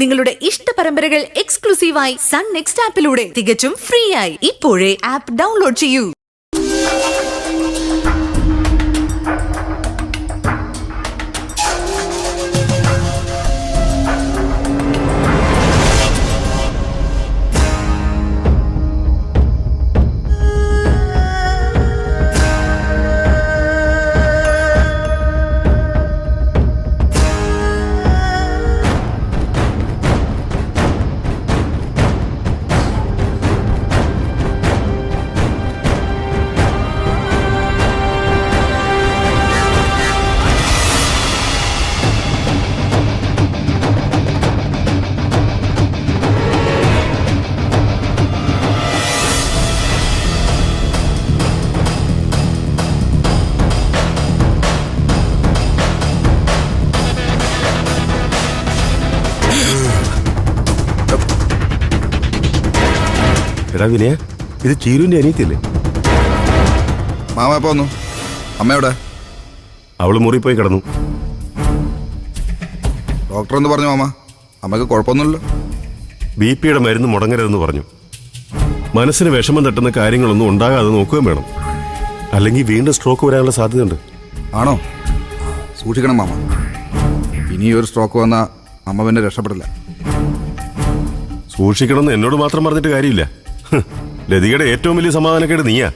നിങ്ങളുടെ ഇഷ്ട പരമ്പരകൾ എക്സ്ക്ലൂസീവായി സൺ നെക്സ്റ്റ് ആപ്പിലൂടെ തികച്ചും ഫ്രീ ആയി ഇപ്പോഴേ ആപ്പ് ഡൗൺലോഡ് ചെയ്യൂ. എടാ വിനയ, ഇത് ചീരുവിന്റെ അനിയത്തില്ലേ? മാമ എപ്പോ വന്നു? അമ്മയോടെ? അവള് മുറി പോയി കിടന്നു. ഡോക്ടർ എന്ത് പറഞ്ഞു മാമ? അമ്മക്ക് കുഴപ്പമൊന്നുമില്ലല്ലോ? BP മരുന്ന് മുടങ്ങരുതെന്ന് പറഞ്ഞു. മനസ്സിന് വിഷമം തട്ടുന്ന കാര്യങ്ങളൊന്നും ഉണ്ടാകാതെ നോക്കുകയും വേണം, അല്ലെങ്കിൽ വീണ്ടും സ്ട്രോക്ക് വരാനുള്ള സാധ്യതയുണ്ട്. ആണോ? സൂക്ഷിക്കണം മാമ. ഇനി ഒരു സ്ട്രോക്ക് വന്നാൽ അമ്മ പിന്നെ രക്ഷപ്പെടില്ല. സൂക്ഷിക്കണമെന്ന് എന്നോട് മാത്രം പറഞ്ഞിട്ട് കാര്യമില്ല. ലതികയുടെ ഏറ്റവും വലിയ സമാധാനക്കേട് നീയാ.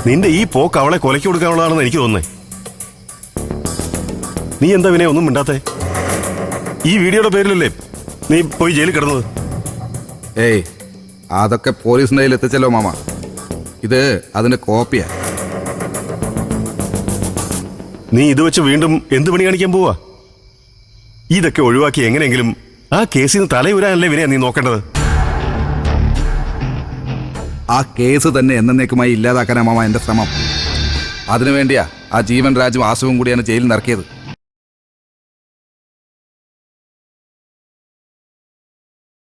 നിന്റെ ഈ പോക്ക് അവളെ കൊലയ്ക്ക് കൊടുക്കാനുള്ളതാണെന്ന് എനിക്ക് തോന്നുന്നേ. നീ എന്താ വിനയ ഒന്നും മിണ്ടാത്തേ? ഈ വീഡിയോയുടെ പേരിലല്ലേ നീ പോയി ജയിലിൽ കിടന്നത്? ഏയ്, അതൊക്കെ പോലീസിന്റെ കയ്യിൽ എത്തിച്ചല്ലോ മാമ. ഇത് അതിന്റെ കോപ്പിയാ. നീ ഇത് വെച്ച് വീണ്ടും എന്ത് പണി കാണിക്കാൻ പോവാ? ഇതൊക്കെ ഒഴിവാക്കി എങ്ങനെയെങ്കിലും ആ കേസിൽ നിന്ന് തലയുരാനല്ലേ വിനയ നീ നോക്കേണ്ടത്. ആ കേസ് തന്നെ എന്നേക്കുമായി ഇല്ലാതാക്കാനാ മാമ എന്റെ ശ്രമം. അതിനുവേണ്ടിയാ ആ ജീവൻ രാജും ആസുവും കൂടിയാണ് ജയിലിൽ നിറക്കിയത്.